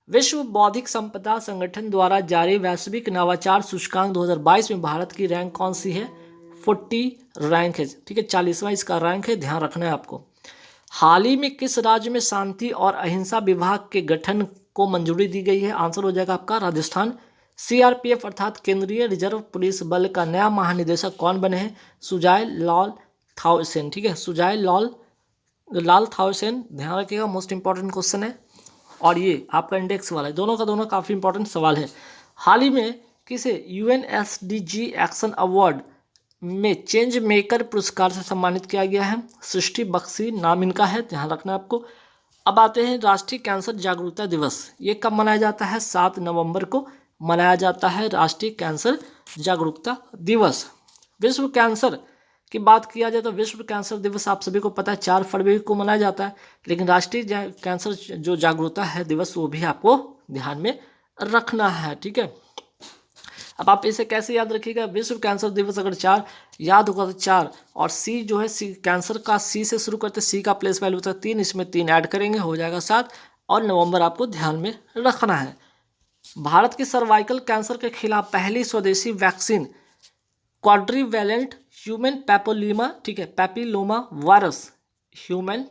विश्व बौद्धिक संपदा संगठन द्वारा जारी वैश्विक नवाचार सूचकांक 2022 में भारत की रैंक कौन सी है? 40 रैंक है, ठीक है, 40वां इसका रैंक है, ध्यान रखना है आपको। हाल ही में किस राज्य में शांति और अहिंसा विभाग के गठन को मंजूरी दी गई है? आंसर हो जाएगा आपका राजस्थान। सीआरपीएफ अर्थात केंद्रीय रिजर्व पुलिस बल का नया महानिदेशक कौन बने हैं? सुजाय लाल थाउसेन, ठीक है, सुजाय लाल थाउसेन, ध्यान रखिएगा, मोस्ट इंपॉर्टेंट क्वेश्चन है। और ये आपका इंडेक्स वाला है, दोनों का दोनों काफ़ी इंपॉर्टेंट सवाल है। हाल ही में किसे यूएनएसडीजी एक्शन अवार्ड में चेंज मेकर पुरस्कार से सम्मानित किया गया है? सृष्टि बख्शी नाम इनका है, ध्यान रखना आपको। अब आते हैं राष्ट्रीय कैंसर जागरूकता दिवस, ये कब मनाया जाता है? 7 नवंबर को मनाया जाता है राष्ट्रीय कैंसर जागरूकता दिवस। विश्व कैंसर की बात किया जाए तो विश्व कैंसर दिवस आप सभी को पता है 4 फरवरी को मनाया जाता है, लेकिन राष्ट्रीय कैंसर जो जागरूकता है दिवस वो भी आपको ध्यान में रखना है, ठीक है। अब आप इसे कैसे याद रखिएगा? विश्व कैंसर दिवस अगर 4 याद होगा तो 4 और सी जो है, सी कैंसर का सी से शुरू करते, सी का प्लेस वैल्यू होता है 3, इसमें 3 ऐड करेंगे हो जाएगा 7, और नवंबर आपको ध्यान में रखना है। भारत की सर्वाइकल कैंसर के खिलाफ पहली स्वदेशी वैक्सीन क्वाड्रीवैलेंट ह्यूमन पैपिलोमा, ठीक है, papilloma virus, human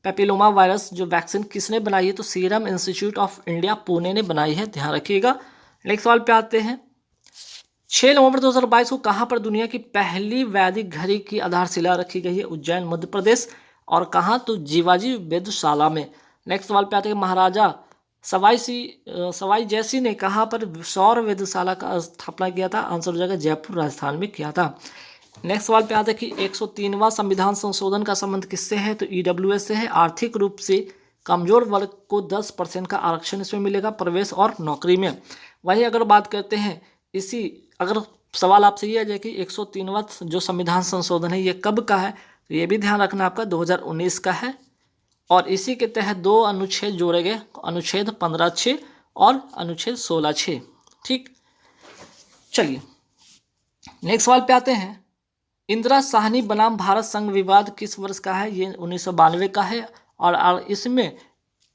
papilloma virus जो वैक्सीन किसने बनाई है? तो serum institute of India Pune ने बनाई है, ध्यान रखिएगा। नेक्स्ट सवाल पे आते हैं। 6 नवंबर 2022 को कहाँ पर दुनिया की पहली वैदिक घड़ी की आधारशिला रखी गई है? उज्जैन मध्य प्रदेश। और कहाँ? तो जीवाजी वेधशाला में। नेक्स्ट सवाल पे आते हैं। महाराजा सवाई जयसिंह ने कहाँ पर सौर वेधशाला का स्थापना किया था? आंसर हो जाएगा जयपुर राजस्थान में किया था। नेक्स्ट सवाल पे आते हैं कि 103वां संविधान संशोधन का संबंध किससे है? तो ईडब्ल्यूएस से है। आर्थिक रूप से कमजोर वर्ग को 10% का आरक्षण इसमें मिलेगा प्रवेश और नौकरी में। वही अगर बात करते हैं अगर सवाल आपसे ये आ जाए कि 103वां जो संविधान संशोधन है ये कब का है? तो ये भी ध्यान रखना आपका 2019 का है, और इसी के तहत 2 अनुच्छेद जोड़े गए, अनुच्छेद 15(6) और अनुच्छेद 16(6), ठीक। चलिए नेक्स्ट सवाल पे आते हैं। इंदिरा साहनी बनाम भारत संघ विवाद किस वर्ष का है? ये 1992 का है, और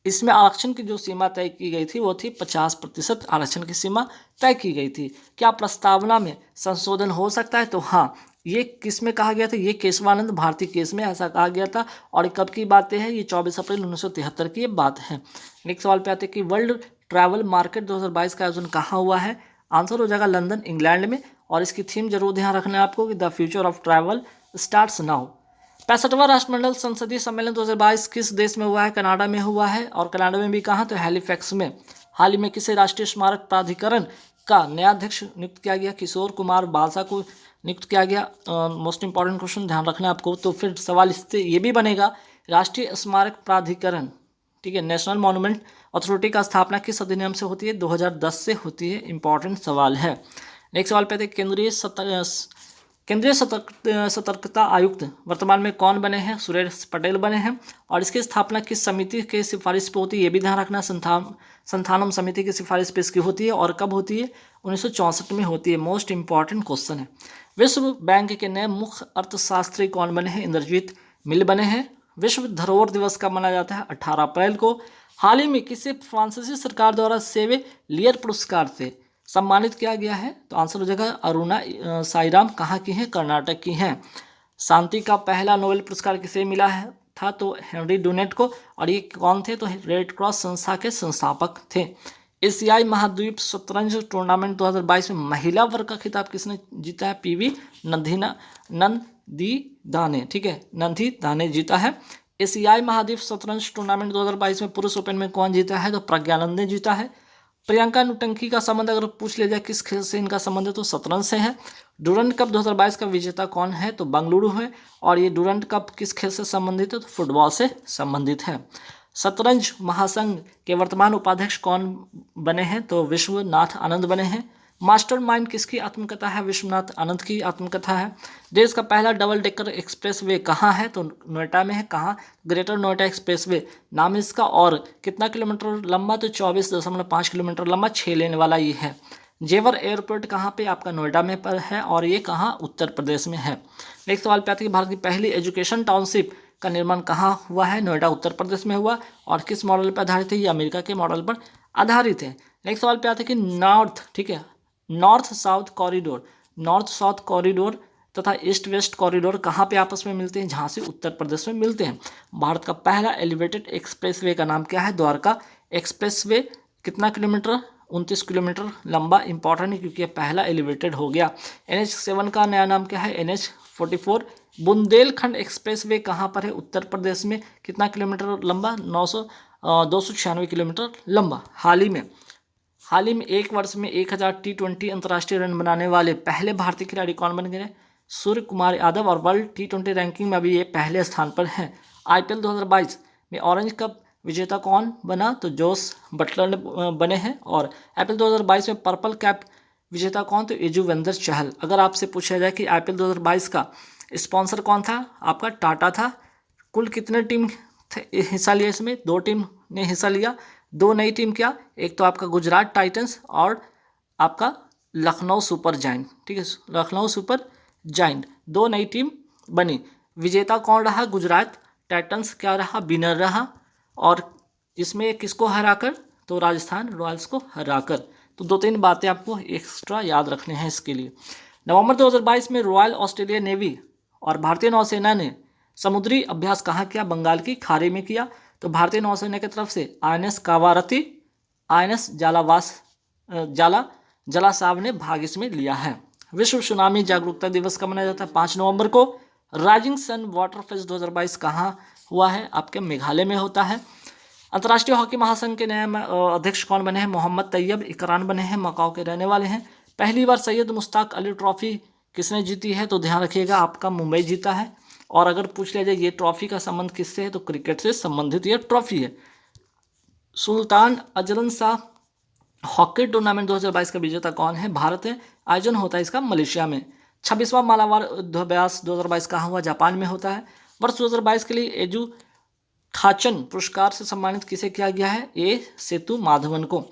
इसमें आरक्षण की जो सीमा तय की गई थी वो थी 50% आरक्षण की सीमा तय की गई थी। क्या प्रस्तावना में संशोधन हो सकता है? तो हाँ, ये किस में कहा गया था? ये केशवानंद भारती केस में ऐसा कहा गया था, और कब की बातें हैं? ये 24 अप्रैल 1973 की ये बात है। नेक्स्ट सवाल पे आते हैं कि वर्ल्ड ट्रैवल मार्केट 2022 का आयोजन कहाँ हुआ है? आंसर हो जाएगा लंदन, इंग्लैंड में, और इसकी थीम जरूर ध्यान रखना है आपको कि the future of travel starts now. 65वां राष्ट्रमंडल संसदीय सम्मेलन 2022 किस देश में हुआ है? कनाडा में हुआ है, और कनाडा में भी कहाँ? तो हैलिफैक्स में। हाल ही में किसे राष्ट्रीय स्मारक प्राधिकरण का नया अध्यक्ष नियुक्त किया गया? किशोर कुमार बालसा को नियुक्त किया गया। मोस्ट इंपॉर्टेंट क्वेश्चन, ध्यान रखना है आपको। तो फिर सवाल इससे ये भी बनेगा, राष्ट्रीय स्मारक प्राधिकरण, ठीक है, नेशनल मॉन्यूमेंट अथॉरिटी का स्थापना किस अधिनियम से होती है? 2010 से होती है। इंपॉर्टेंट सवाल है। नेक्स्ट सवाल पे थे केंद्रीय सतर्कता आयुक्त वर्तमान में कौन बने हैं? सुरेश पटेल बने हैं, और इसकी स्थापना किस समिति के सिफारिश पे होती है? ये भी ध्यान रखना। संथानम समिति की सिफारिश पे इसकी होती है, और कब होती है? 1964 में होती है। मोस्ट इंपॉर्टेंट क्वेश्चन है। विश्व बैंक के नए मुख्य अर्थशास्त्री कौन बने हैं? इंद्रजीत मिल बने हैं। विश्व धरोहर दिवस कब मनाया जाता है? 18 अप्रैल को। हाल ही में किसे फ्रांसीसी सरकार द्वारा सेवेलियर पुरस्कार से सम्मानित किया गया है? तो आंसर हो जाएगा अरुणा साईराम, कहाँ की हैं? कर्नाटक की हैं। शांति का पहला नोबेल पुरस्कार किसे मिला है था? तो हेनरी डुनेट को, और ये कौन थे? तो रेड क्रॉस संस्था के संस्थापक थे। एशियाई महाद्वीप शतरंज टूर्नामेंट 2022 में महिला वर्ग का खिताब किसने जीता है? पीवी नंदीदा ने, ठीक है, नंदीदा ने जीता है। एशियाई महाद्वीप शतरंज टूर्नामेंट 2022 में पुरुष ओपन में कौन जीता है? तो प्रज्ञानंद ने जीता है। प्रियंका नुटंकी का संबंध अगर पूछ लिया जाए किस खेल से इनका संबंध है? तो शतरंज से है। डुरंड कप 2022 का विजेता कौन है? तो बेंगलुरु है, और ये डुरंड कप किस खेल से संबंधित है? तो फुटबॉल से संबंधित है। शतरंज महासंघ के वर्तमान उपाध्यक्ष कौन बने हैं? तो विश्वनाथ आनंद बने हैं। मास्टरमाइंड किसकी आत्मकथा है? विश्वनाथ आनंद की आत्मकथा है। देश का पहला डबल डेकर एक्सप्रेस वे कहाँ है? तो नोएडा में है। कहाँ? ग्रेटर नोएडा एक्सप्रेस वे नाम इसका, और कितना किलोमीटर लंबा? तो 24.5 किलोमीटर लंबा, 6 लेन वाला ये है। जेवर एयरपोर्ट कहाँ पे? आपका नोएडा में पर है, और ये कहाँ? उत्तर प्रदेश में है। नेक्स्ट सवाल पे आती है भारत की पहली एजुकेशन टाउनशिप का निर्माण कहाँ हुआ है? नोएडा उत्तर प्रदेश में हुआ। और किस मॉडल पर आधारित है? ये अमेरिका के मॉडल पर आधारित है। नेक्स्ट सवाल पे आते हैं कि नॉर्थ, ठीक है, north south corridor, north south corridor तथा ईस्ट वेस्ट कॉरिडोर कहाँ पे आपस में मिलते हैं? झांसी उत्तर प्रदेश में मिलते हैं। भारत का पहला एलिवेटेड एक्सप्रेसवे का नाम क्या है? द्वारका एक्सप्रेसवे। कितना किलोमीटर? 29 किलोमीटर लंबा। इंपॉर्टेंट है क्योंकि ये पहला एलिवेटेड हो गया। NH7 का नया नाम क्या है? NH44। बुंदेलखंड एक्सप्रेसवे कहाँ पर है? उत्तर प्रदेश में। कितना किलोमीटर लंबा? 296 किलोमीटर लंबा। हाल ही में एक वर्ष में 1000 T20 अंतर्राष्ट्रीय रन बनाने वाले पहले भारतीय खिलाड़ी कौन बन गए? सूर्य कुमार यादव। और वर्ल्ड T20 रैंकिंग में अभी ये पहले स्थान पर हैं। IPL 2022 में ऑरेंज कप विजेता कौन बना? तो जोस बटलर बने हैं। और IPL 2022 में पर्पल कैप विजेता कौन? तो यजुवेंद्र चहल। अगर आपसे पूछा जाए कि IPL 2022 का स्पॉन्सर कौन था? आपका टाटा था। कुल कितने टीम हिस्सा लिया इसमें? 2 टीम ने हिस्सा लिया। 2 नई टीम क्या? एक तो आपका गुजरात टाइटंस और आपका लखनऊ सुपर जायंट, ठीक है, लखनऊ सुपर जायंट। 2 नई टीम बनी। विजेता कौन रहा? गुजरात टाइटंस क्या रहा? विनर रहा। और इसमें किसको हराकर? तो राजस्थान रॉयल्स को हराकर। तो 2-3 बातें आपको एक्स्ट्रा याद रखने हैं इसके लिए। नवंबर 2022 में रॉयल ऑस्ट्रेलिया नेवी और भारतीय नौसेना ने समुद्री अभ्यास कहाँ किया? बंगाल की खाड़ी में किया। तो भारतीय नौसेना की तरफ से INS कावारती, INS जलासाव ने भाग इसमें लिया है। विश्व सुनामी जागरूकता दिवस कब मनाया जाता है? 5 नवंबर को। राइजिंग सन वाटर फेस्ट 2022 कहाँ हुआ है? आपके मेघालय में होता है। अंतर्राष्ट्रीय हॉकी महासंघ के नए अध्यक्ष कौन बने हैं? मोहम्मद तैयब इकरान बने हैं, मकाओ के रहने वाले हैं। पहली बार सैयद मुश्ताक अली ट्रॉफी किसने जीती है? तो ध्यान रखिएगा आपका मुंबई जीता है। और अगर पूछ लिया जाए ये ट्रॉफी का संबंध किससे है? तो क्रिकेट से संबंधित ये ट्रॉफी है। Sultan Azlan Shah hockey tournament 2022 का विजेता कौन है? भारत है। आयोजन होता है इसका मलेशिया में। 26वां मालाबार युद्धाभ्यास 2022 कहाँ हुआ? जापान में होता है। वर्ष 2022 के लिए एजू थाचन पुरस्कार से सम्मानित किसे किया गया है? ए सेतु माधवन को।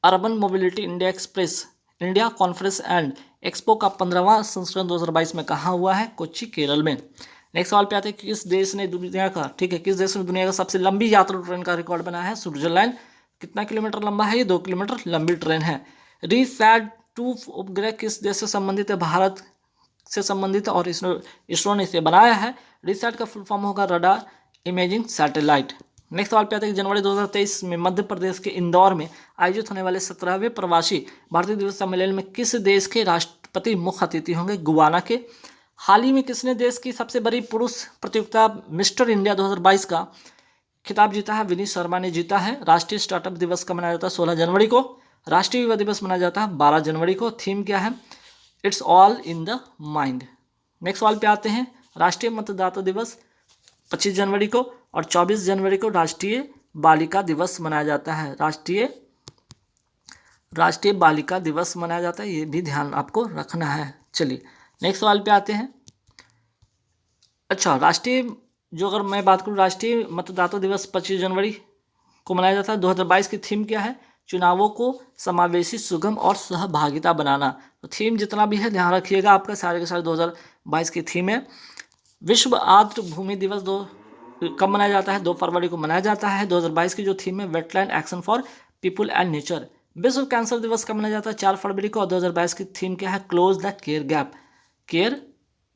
Urban mobility India conference and expo का 15वां संस्करण 2022 में कहाँ हुआ है? कोच्चि केरल में। नेक्स्ट सवाल पे आते हैं किस देश ने दुनिया का, ठीक है, किस देश ने दुनिया का सबसे लंबी यात्री ट्रेन का रिकॉर्ड बनाया है? स्विट्जरलैंड। कितना किलोमीटर लंबा है? ये 2 किलोमीटर लंबी ट्रेन है। रीसैट 2 उपग्रह किस देश से संबंधित है? भारत से संबंधित है और इसरो ने इसे बनाया है। रीसैट का फुल फॉर्म होगा रडार इमेजिंग सैटेलाइट। नेक्स्ट सवाल पे आते हैं जनवरी 2023 में मध्य प्रदेश के इंदौर में आयोजित होने वाले 17वें प्रवासी भारतीय दिवस सम्मेलन में किस देश के राष्ट्रपति मुख्य अतिथि होंगे? गुयाना के। हाल ही में किसने देश की सबसे बड़ी पुरुष प्रतियोगिता मिस्टर इंडिया 2022 का खिताब जीता है? विनीत शर्मा ने जीता है। राष्ट्रीय स्टार्टअप दिवस कब मनाया जाता है? 16 जनवरी को। राष्ट्रीय युवा दिवस मनाया जाता है 12 जनवरी को। थीम क्या है? It's all in the mind. Next सवाल पे आते हैं राष्ट्रीय मतदाता दिवस 25 जनवरी को और 24 जनवरी को राष्ट्रीय बालिका दिवस मनाया जाता है। राष्ट्रीय बालिका दिवस मनाया जाता है, ये भी ध्यान आपको रखना है। चलिए नेक्स्ट सवाल पे आते हैं। अच्छा, अगर मैं बात करूँ राष्ट्रीय मतदाता दिवस 25 जनवरी को मनाया जाता है। 2022 की थीम क्या है? चुनावों को समावेशी, सुगम और सहभागिता बनाना। तो थीम जितना भी है ध्यान रखिएगा, आपका सारे के सारे 2022 की थीम है। विश्व आर्द्र भूमि दिवस कब मनाया जाता है? 2 फरवरी को मनाया जाता है। 2022 की जो थीम है wetland action for people and nature. विश्व कैंसर दिवस कब मनाया जाता है? 4 फरवरी को। और 2022 की थीम क्या है? क्लोज द केयर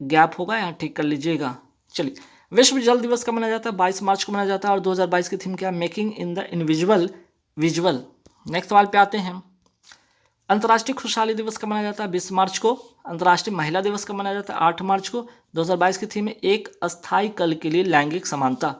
गैप होगा, यहाँ ठीक कर लीजिएगा। चलिए विश्व जल दिवस कब मनाया जाता है? 22 मार्च को मनाया जाता है। और 2022 की थीम क्या है? Making in the invisible visual. Next सवाल पे आते हैं अंतर्राष्ट्रीय खुशहाली दिवस कब मनाया जाता है? 20 मार्च को। अंतर्राष्ट्रीय महिला दिवस कब मनाया जाता है? 8 मार्च को। 2022 की थीम है एक अस्थायी कल के लिए लैंगिक समानता।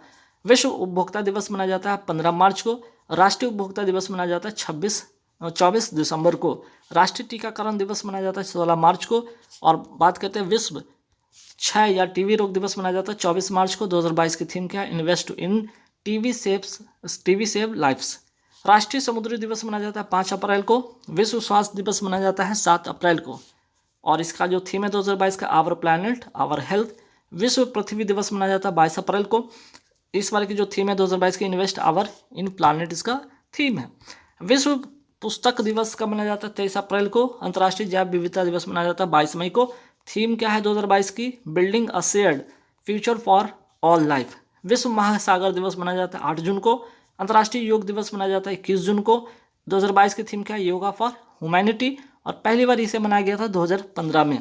विश्व उपभोक्ता दिवस मनाया जाता है 15 मार्च को। राष्ट्रीय उपभोक्ता दिवस मनाया जाता है 24 दिसंबर को। राष्ट्रीय टीकाकरण दिवस मनाया जाता है 16 मार्च को। और बात करते हैं विश्व क्षय या टीबी रोग दिवस मनाया जाता है 24 मार्च को। 2022 की थीम क्या है? Invest in TB save lives. राष्ट्रीय समुद्री दिवस मनाया जाता है 5 अप्रैल को। विश्व स्वास्थ्य दिवस मनाया जाता है 7 अप्रैल को। और इसका जो थीम है 2022 का आवर प्लैनेट आवर हेल्थ। विश्व पृथ्वी दिवस मनाया जाता है 22 अप्रैल को। इस बार की जो थीम है 2022 की इन्वेस्ट आवर इन प्लैनेट, इसका थीम है। विश्व पुस्तक दिवस कब मनाया जाता है? 23 अप्रैल को। अंतर्राष्ट्रीय जैव विविधता दिवस मनाया जाता है 22 मई को। थीम क्या है 2022 की? Building a shared future for all life. विश्व महासागर दिवस मनाया जाता है 8 जून को। अंतर्राष्ट्रीय योग दिवस मनाया जाता है 21 जून को। 2022 की थीम क्या है? Yoga for humanity. और पहली बार इसे मनाया गया था 2015 में।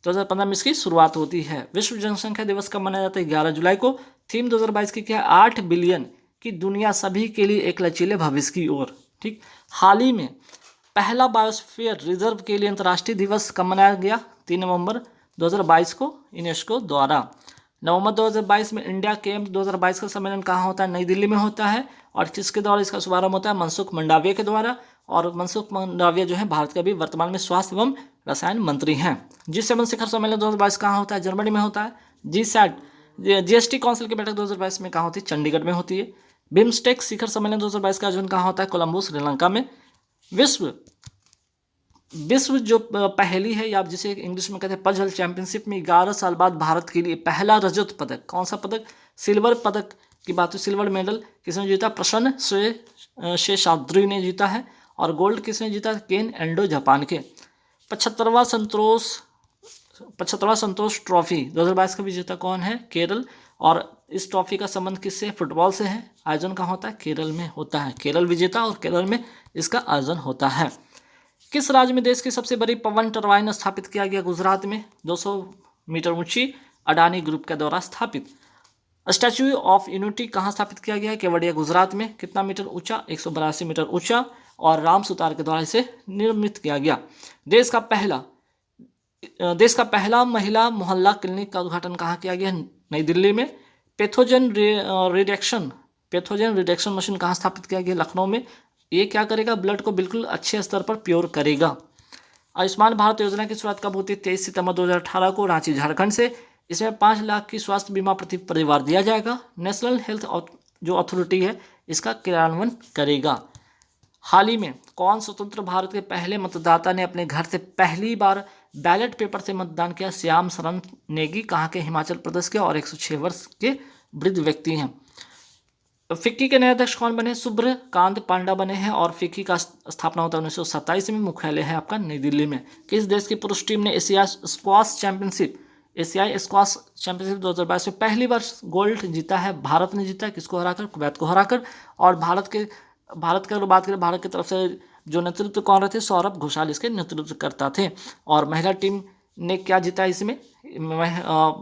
2015 में इसकी शुरुआत होती है। विश्व जनसंख्या दिवस कब मनाया जाता है? 11 जुलाई को। थीम 2022 की क्या है? 8 बिलियन की दुनिया, सभी के लिए एक लचीले भविष्य की ओर। ठीक। हाल ही में पहला बायोस्फीयर रिजर्व के लिए अंतर्राष्ट्रीय दिवस कब मनाया गया? 3 नवंबर 2022 को यूनेस्को द्वारा। नवंबर 2022 में इंडिया कैंप 2022 का सम्मेलन कहाँ होता है? नई दिल्ली में होता है। और किसके द्वारा इसका शुभारंभ होता है? मनसुख मंडाविया के द्वारा। और मनसुख मंडाविया जो है भारत के अभी वर्तमान में स्वास्थ्य एवं रसायन मंत्री हैं। G7 शिखर सम्मेलन 2022 कहाँ होता है? जर्मनी में होता है। GST काउंसिल की बैठक 2022 में कहाँ होती है? चंडीगढ़ में होती है। बिम्स्टेक शिखर सम्मेलन 2022 का आयोजन कहाँ होता है? कोलंबो, श्रीलंका में। विश्व जो पहली है, या जिसे इंग्लिश में कहते हैं पजल चैंपियनशिप में 11 साल बाद भारत के लिए पहला रजत पदक, कौन सा पदक? सिल्वर पदक की बात है। सिल्वर मेडल किसने जीता? प्रसन्न शेषाद्री ने जीता है। और गोल्ड किसने जीता? केन एंडो, जापान के। 75वां संतोष ट्रॉफी 2022 का विजेता कौन है? केरल। और इस ट्रॉफी का संबंध किससे? फुटबॉल से है। आयोजन कहाँ होता है? केरल में होता है। केरल विजेता और केरल में इसका आयोजन होता है। किस राज्य में देश की सबसे बड़ी पवन टरबाइन स्थापित किया गया? गुजरात में। 200 मीटर ऊंची, अडानी ग्रुप के द्वारा स्थापित। स्टैच्यू ऑफ यूनिटी कहाँ स्थापित किया गया है? केवड़िया, गुजरात में। कितना मीटर ऊंचा? 182 मीटर ऊंचा। और राम सुतार के द्वारा इसे निर्मित किया गया। देश का पहला महिला मोहल्ला क्लिनिक का उद्घाटन कहाँ किया गया? नई दिल्ली में। पैथोजन रिडक्शन मशीन कहाँ स्थापित किया गया? लखनऊ में। ये क्या करेगा? ब्लड को बिल्कुल अच्छे स्तर पर प्योर करेगा। आयुष्मान भारत योजना की शुरुआत कब होती है? 23 सितंबर 2018 को, रांची, झारखंड से। इसमें 5 लाख की स्वास्थ्य बीमा प्रति परिवार दिया जाएगा। नेशनल हेल्थ जो अथॉरिटी है इसका क्रियान्वयन करेगा। हाल ही में कौन स्वतंत्र भारत के पहले मतदाता ने अपने घर से पहली बार बैलेट पेपर से मतदान किया? श्याम शरण नेगी, कहाँ के? हिमाचल प्रदेश के। और 106 वर्ष के वृद्ध व्यक्ति हैं। फिक्की के नए अध्यक्ष कौन बने? सूर्यकांत पांडा बने हैं। और फिक्की का स्थापना होता है 1927 में। मुख्यालय है आपका नई दिल्ली में। किस देश की पुरुष टीम ने एशियाई स्क्वाश चैंपियनशिप 2022 में पहली बार गोल्ड जीता है? भारत ने जीता है। किसको हराकर? कुवैत को हराकर। और भारत की अगर बात करें, भारत की तरफ से जो नेतृत्व कौन रहे थे? सौरभ घोषाल इसके नेतृत्व करता थे। और महिला टीम ने क्या जीता है इसमें?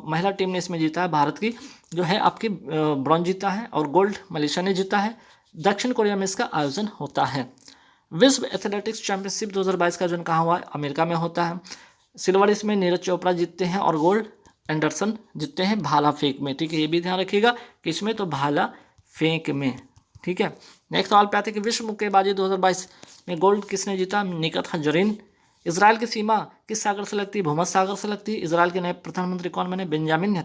महिला टीम ने इसमें जीता है, भारत की जो है आपकी ब्रॉन्ज जीता है। और गोल्ड मलेशिया ने जीता है। दक्षिण कोरिया में इसका आयोजन होता है। विश्व एथलेटिक्स चैंपियनशिप 2022 का आयोजन कहाँ हुआ है? अमेरिका में होता है। सिल्वर इसमें नीरज चोपड़ा जीतते हैं। और गोल्ड एंडरसन जीतते हैं भाला फेंक में। ठीक है, ये भी ध्यान रखिएगा कि इसमें तो भाला फेंक में। ठीक है। नेक्स्ट सवाल पे आते हैं कि विश्व मुक्केबाजी 2022 में गोल्ड किसने जीता? निकत जरीन। इजराइल की सीमा किस सागर से लगती है? भूमध्य सागर से लगती है। इजराइल के नए प्रधानमंत्री कौन बने? Benjamin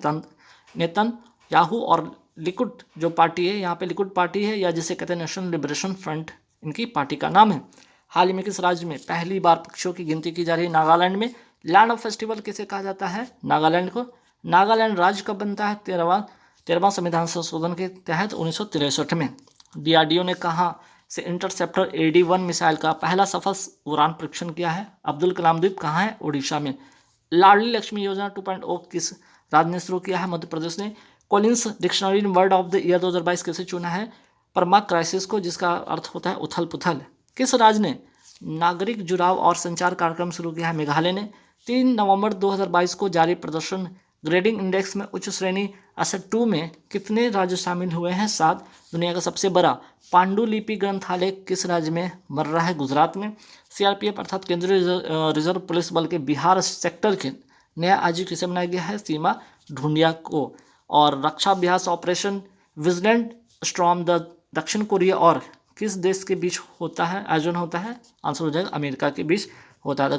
Netanyahu. और लिकुड जो पार्टी है, यहाँ पे लिकुड पार्टी है, या जिसे कहते हैं नेशनल लिबरेशन फ्रंट, इनकी पार्टी का नाम है। हाल ही में किस राज्य में पहली बार पक्षियों की गिनती की जा रही है? नागालैंड में। लैंड ऑफ फेस्टिवल किसे कहा जाता है? नागालैंड को। नागालैंड राज्य कब बनता है? 13वां संविधान संशोधन के तहत 1963 में। DRDO ने कहाँ से इंटरसेप्टर AD-1 मिसाइल का पहला सफल उड़ान परीक्षण किया है? अब्दुल कलाम द्वीप कहाँ है? ओडिशा में। लाडली लक्ष्मी योजना 2.0 किस राज्य ने शुरू किया है? मध्य प्रदेश ने। कॉलिंस डिक्शनरी ने वर्ड ऑफ द ईयर 2022 कैसे चुना है? परमा क्राइसिस को, जिसका अर्थ होता है उथल पुथल। किस राज्य ने नागरिक जुड़ाव और संचार कार्यक्रम शुरू किया है? मेघालय ने। 3 नवंबर 2022 को जारी प्रदर्शन ग्रेडिंग इंडेक्स में उच्च श्रेणी असट 2 में कितने राज्य शामिल हुए हैं? 7। दुनिया का सबसे बड़ा पांडुलिपि ग्रंथालय किस राज्य में बन रहा है? गुजरात में। CRPF अर्थात केंद्रीय रिजर्व पुलिस बल के बिहार सेक्टर के नया आईजी किसे बनाया गया है? सीमा ढूंढिया को। और रक्षा अभ्यास ऑपरेशन विजिलेंट स्टॉर्म द दक्षिण कोरिया और किस देश के बीच होता है? आयोजन होता है? आंसर हो जाएगा अमेरिका के बीच होता है।